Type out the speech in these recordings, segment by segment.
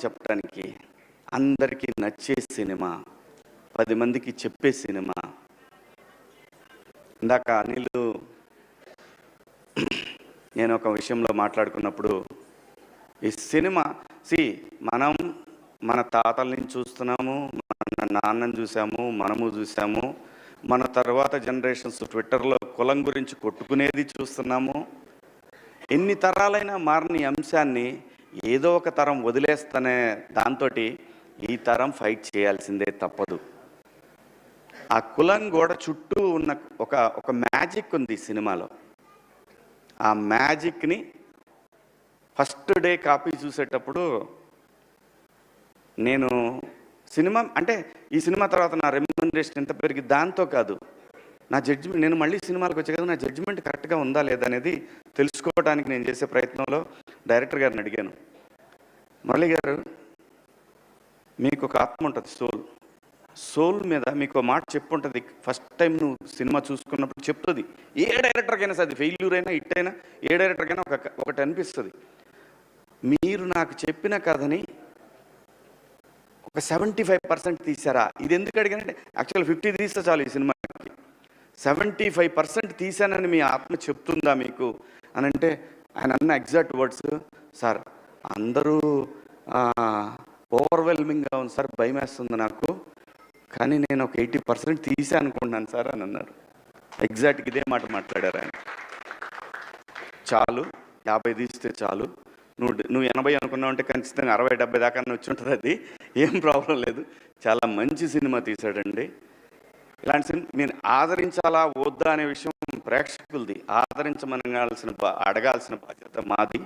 చెప్పడానికి, అందరికీ నచ్చే సినిమా, 10 మందికి చెప్పే సినిమా. ఇందాక అనిల్ నేను ఒక విషయంలో మాట్లాడుకున్నప్పుడు, ఈ సినిమా మనం మన తాతల నుంచి చూస్తున్నాము, మన నాన్నని చూసాము, మనము చూసాము, మన తర్వాత జనరేషన్స్ ట్విట్టర్లో కులం గురించి కొట్టుకునేది చూస్తున్నాము. ఎన్ని తరాలైనా మారని అంశాన్ని ఏదో ఒక తరం వదిలేస్తనే దాంతో ఈ తరం ఫైట్ చేయాల్సిందే తప్పదు. ఆ కులం గోడ చుట్టూ ఉన్న ఒక మ్యాజిక్ ఉంది ఈ సినిమాలో. ఆ మ్యాజిక్ని ఫస్ట్ డే కాపీ చూసేటప్పుడు నేను సినిమా అంటే ఈ సినిమా తర్వాత నా రెమ్యునరేషన్ ఎంత పెరిగి దాంతో కాదు, నా జడ్జిమెంట్, నేను మళ్ళీ సినిమాలకు వచ్చే కదా, నా జడ్జిమెంట్ కరెక్ట్గా ఉందా లేదా అనేది తెలుసుకోవడానికి నేను చేసే ప్రయత్నంలో డైరెక్టర్ గారిని అడిగాను, మురళి గారు మీకు ఒక ఆత్మ ఉంటుంది, సోల్ మీద మీకు మాట చెప్పుంటుంది. ఫస్ట్ టైం నువ్వు సినిమా చూసుకున్నప్పుడు చెప్తుంది. ఏ డైరెక్టర్కైనా సరే, అది ఫెయిల్యూర్ అయినా హిట్ అయినా ఏ డైరెక్టర్కైనా ఒకటి అనిపిస్తుంది. మీరు నాకు చెప్పిన కథని ఒక 75% తీసారా? ఇది ఎందుకు అడిగానంటే, యాక్చువల్ 50 తీస్తే చాలు ఈ సినిమాకి, 75% తీశానని మీ ఆత్మ చెప్తుందా మీకు అని అంటే, ఆయన అన్న ఎగ్జాక్ట్ వర్డ్స్, సార్ అందరూ ఓవర్వెల్మింగ్గా ఉంది సార్, భయం వేస్తుంది నాకు, కానీ నేను ఒక 80% తీసా అనుకుంటున్నాను సార్ అని అన్నారు. ఎగ్జాక్ట్గా ఇదే మాట మాట్లాడారు ఆయన. చాలు 50 తీస్తే చాలు, నువ్వు 80 అనుకున్నావు అంటే ఖచ్చితంగా 60-70 దాకా వచ్చి ఉంటుంది, అది ఏం ప్రాబ్లం లేదు. చాలా మంచి సినిమా తీశాడండి. ఇలాంటి సినిమా నేను ఆదరించాలా వద్దా అనే విషయం ప్రేక్షకులది, అడగాల్సిన బాధ్యత మాది.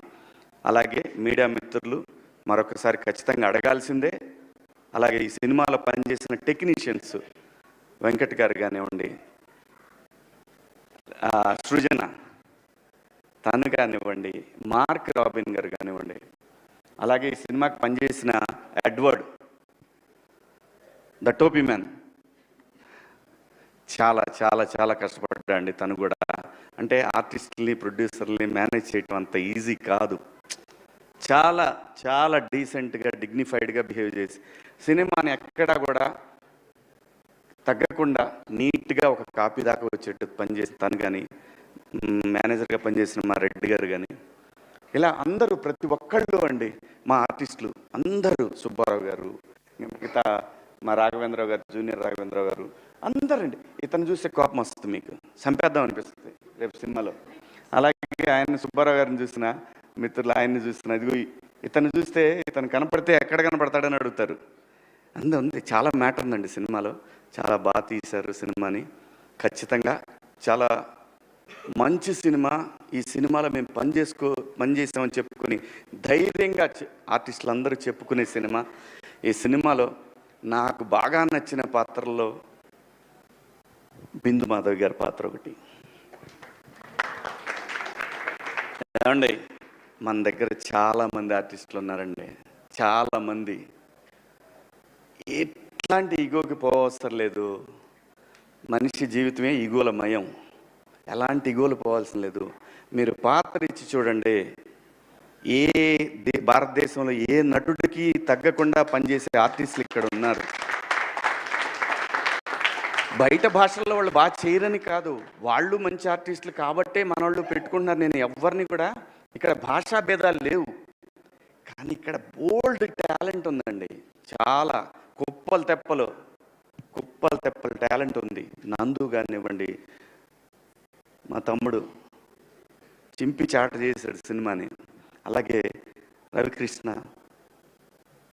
అలాగే మీడియా మిత్రులు మరొకసారి ఖచ్చితంగా అడగాల్సిందే. అలాగే ఈ సినిమాలో పనిచేసిన టెక్నీషియన్స్, వెంకట్ గారు కానివ్వండి, సృజన తను కానివ్వండి, మార్క్ రాబిన్ గారు కానివ్వండి, అలాగే ఈ సినిమాకి పనిచేసిన ఎడ్వర్డ్ ద టోపీ మ్యాన్ చాలా చాలా చాలా కష్టపడ్డాడండి. తను కూడా అంటే ఆర్టిస్టుల్ని ప్రొడ్యూసర్ని మేనేజ్ చేయటం అంత ఈజీ కాదు. చాలా చాలా డీసెంట్గా డిగ్నిఫైడ్గా బిహేవ్ చేసి సినిమాని ఎక్కడా కూడా తగ్గకుండా నీట్గా ఒక కాపీ దాకా వచ్చేట్టు పనిచేసి తను కానీ, మేనేజర్గా పనిచేసిన మా రెడ్డి గారు కానీ, ఇలా అందరూ ప్రతి ఒక్కళ్ళు అండి, మా ఆర్టిస్టులు అందరూ, సుబ్బారావు గారు, మిగతా మా రాఘవేంద్రరావు గారు, జూనియర్ రాఘవేంద్రరావు గారు, అందరండి. ఇతను చూస్తే కోపం వస్తుంది, మీకు చంపేద్దాం అనిపిస్తుంది రేపు సినిమాలో. అలాగే ఆయన సుబ్బారావు గారిని చూసిన మిత్రులు, ఆయన్ని చూసిన, ఇదిగో ఇతను చూస్తే ఇతను కనపడితే ఎక్కడ కనపడతాడని అడుగుతారు. ఉంది, చాలా మ్యాటర్ ఉందండి సినిమాలో. చాలా బాగా తీశారు సినిమాని. ఖచ్చితంగా చాలా మంచి సినిమా. ఈ సినిమాలో మేము పనిచేసామని చెప్పుకొని ధైర్యంగా ఆర్టిస్టులు అందరూ చెప్పుకునే సినిమా. ఈ సినిమాలో నాకు బాగా నచ్చిన పాత్రల్లో బిందు మాధవ్ గారి పాత్ర ఒకటి. ఏమండి, మన దగ్గర చాలామంది ఆర్టిస్టులు ఉన్నారండి, చాలామంది. ఎట్లాంటి ఈగోకి పోవసరం లేదు. మనిషి జీవితమే ఈగోల మయం. ఎలాంటి ఈగోలు పోవాల్సిన లేదు. మీరు పాత్ర ఇచ్చి చూడండి, భారతదేశంలో ఏ నటుడికి తగ్గకుండా పనిచేసే ఆర్టిస్టులు ఇక్కడ ఉన్నారు. బయట భాషల్లో వాళ్ళు బాగా చేయరని కాదు, వాళ్ళు మంచి ఆర్టిస్టులు కాబట్టే మన వాళ్ళు పెట్టుకుంటున్నారు. నేను ఎవరిని కూడా, ఇక్కడ భాషా భేదాలు లేవు, కానీ ఇక్కడ బోల్డ్ టాలెంట్ ఉందండి. చాలా కుప్పలు తెప్పలు టాలెంట్ ఉంది. నందు కానివ్వండి, మా తమ్ముడు చింపి చాట చేశాడు సినిమాని. అలాగే రవికృష్ణ,